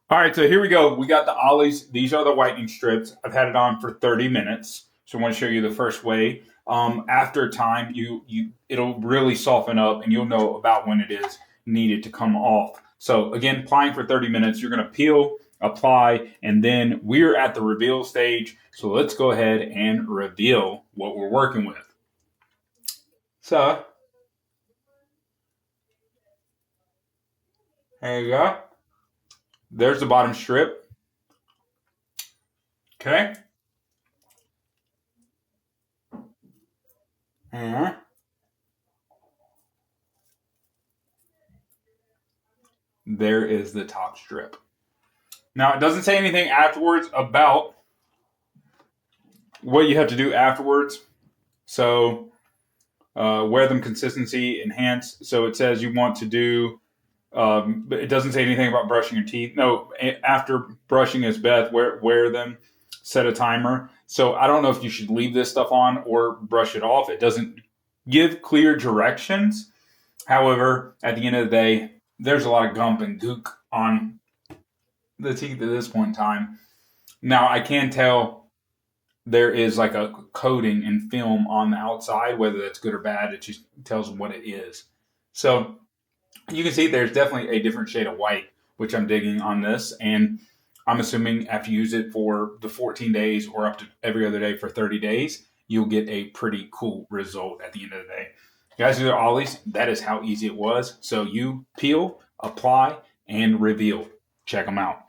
All right, so here we go. We got the Ollies. These are the whitening strips. I've had it on for 30 minutes. So I want to show you the first way. After time, it'll really soften up, and you'll know about when it is needed to come off. So again, applying for 30 minutes, you're going to peel, apply, and then we're at the reveal stage. So let's go ahead and reveal what we're working with. So there you go. There's the bottom strip. Okay. And there is the top strip. Now, it doesn't say anything afterwards about what you have to do afterwards. So, wear them consistency, enhance. So, it says you want to do, but it doesn't say anything about brushing your teeth. No, after brushing is best, wear them, set a timer. So, I don't know if you should leave this stuff on or brush it off. It doesn't give clear directions. However, at the end of the day, there's a lot of gump and gook on the teeth at this point in time. Now, I can tell there is like a coating and film on the outside, whether that's good or bad. It just tells what it is. So you can see there's definitely a different shade of white, which I'm digging on this. And I'm assuming after you use it for the 14 days or up to every other day for 30 days, you'll get a pretty cool result at the end of the day. Guys, these are Ollie's. That is how easy it was. So you peel, apply, and reveal. Check them out.